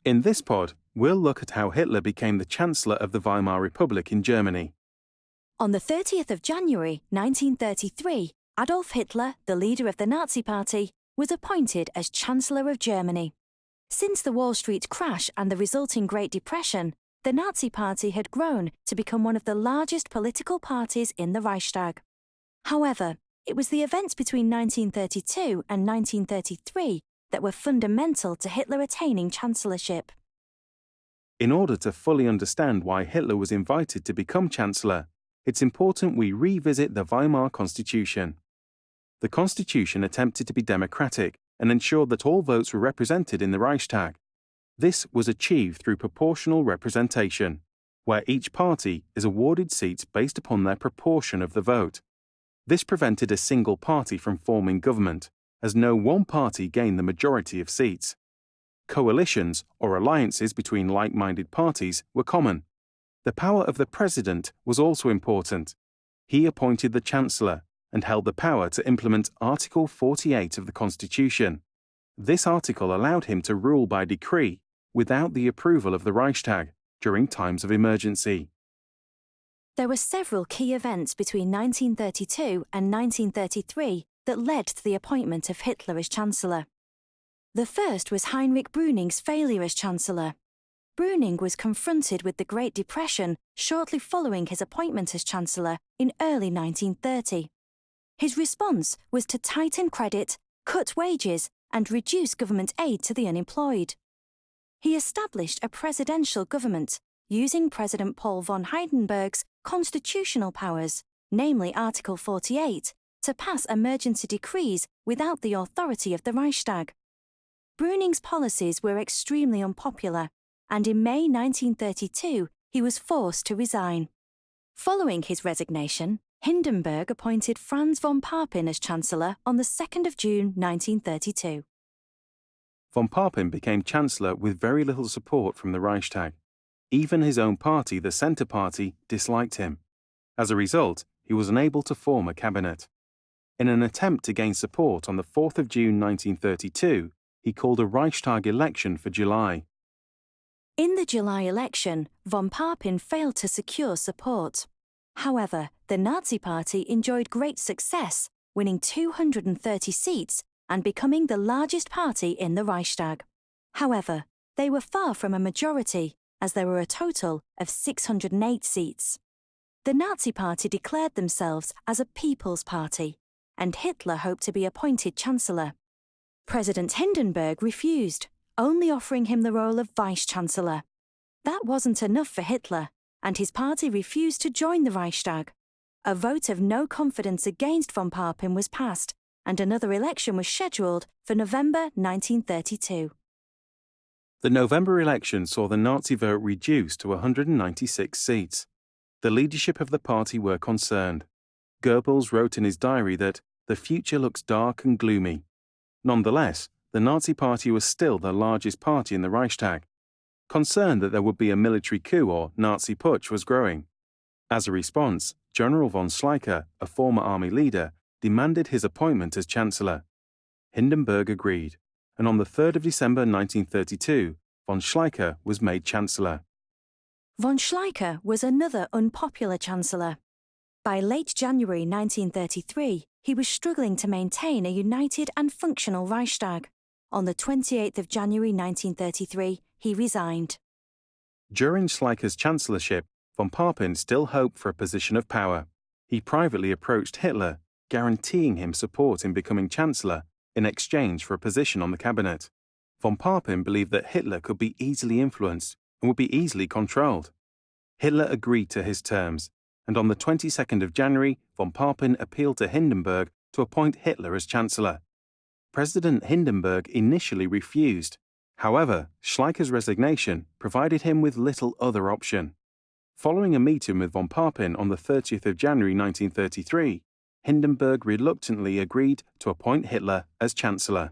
In this pod, we'll look at how Hitler became the Chancellor of the Weimar Republic in Germany. On the 30th of January 1933, Adolf Hitler, the leader of the Nazi Party, was appointed as Chancellor of Germany. Since the Wall Street crash and the resulting Great Depression, the Nazi Party had grown to become one of the largest political parties in the Reichstag. However, it was the events between 1932 and 1933 that were fundamental to Hitler attaining chancellorship. In order to fully understand why Hitler was invited to become Chancellor, it's important we revisit the Weimar Constitution. The Constitution attempted to be democratic and ensured that all votes were represented in the Reichstag. This was achieved through proportional representation, where each party is awarded seats based upon their proportion of the vote. This prevented a single party from forming government, as no one party gained the majority of seats. Coalitions or alliances between like-minded parties were common. The power of the president was also important. He appointed the Chancellor and held the power to implement Article 48 of the Constitution. This article allowed him to rule by decree without the approval of the Reichstag during times of emergency. There were several key events between 1932 and 1933 that led to the appointment of Hitler as Chancellor. The first was Heinrich Brüning's failure as Chancellor. Brüning was confronted with the Great Depression shortly following his appointment as Chancellor in early 1930. His response was to tighten credit, cut wages, and reduce government aid to the unemployed. He established a presidential government, using President Paul von Hindenburg's constitutional powers, namely Article 48, to pass emergency decrees without the authority of the Reichstag. Brüning's policies were extremely unpopular, and in May 1932 he was forced to resign. Following his resignation, Hindenburg appointed Franz von Papen as Chancellor on the 2nd of June 1932. Von Papen became Chancellor with very little support from the Reichstag. Even his own party, the Centre Party, disliked him. As a result, he was unable to form a cabinet. In an attempt to gain support on the 4th of June 1932, he called a Reichstag election for July. In the July election, von Papen failed to secure support. However, the Nazi Party enjoyed great success, winning 230 seats and becoming the largest party in the Reichstag. However, they were far from a majority, as there were a total of 608 seats. The Nazi Party declared themselves as a People's Party, and Hitler hoped to be appointed Chancellor. President Hindenburg refused, only offering him the role of Vice-Chancellor. That wasn't enough for Hitler, and his party refused to join the Reichstag. A vote of no confidence against von Papen was passed, and another election was scheduled for November 1932. The November election saw the Nazi vote reduced to 196 seats. The leadership of the party were concerned. Goebbels wrote in his diary that the future looks dark and gloomy. Nonetheless, the Nazi Party was still the largest party in the Reichstag. Concern that there would be a military coup or Nazi putsch was growing. As a response, General von Schleicher, a former army leader, demanded his appointment as Chancellor. Hindenburg agreed, and on the 3rd of December 1932, von Schleicher was made Chancellor. Von Schleicher was another unpopular Chancellor. By late January 1933, he was struggling to maintain a united and functional Reichstag. On the 28th of January 1933, he resigned. During Schleicher's chancellorship, von Papen still hoped for a position of power. He privately approached Hitler, guaranteeing him support in becoming Chancellor in exchange for a position on the cabinet. Von Papen believed that Hitler could be easily influenced and would be easily controlled. Hitler agreed to his terms, and on the 22nd of January, von Papen appealed to Hindenburg to appoint Hitler as Chancellor. President Hindenburg initially refused. However, Schleicher's resignation provided him with little other option. Following a meeting with von Papen on the 30th of January 1933, Hindenburg reluctantly agreed to appoint Hitler as Chancellor.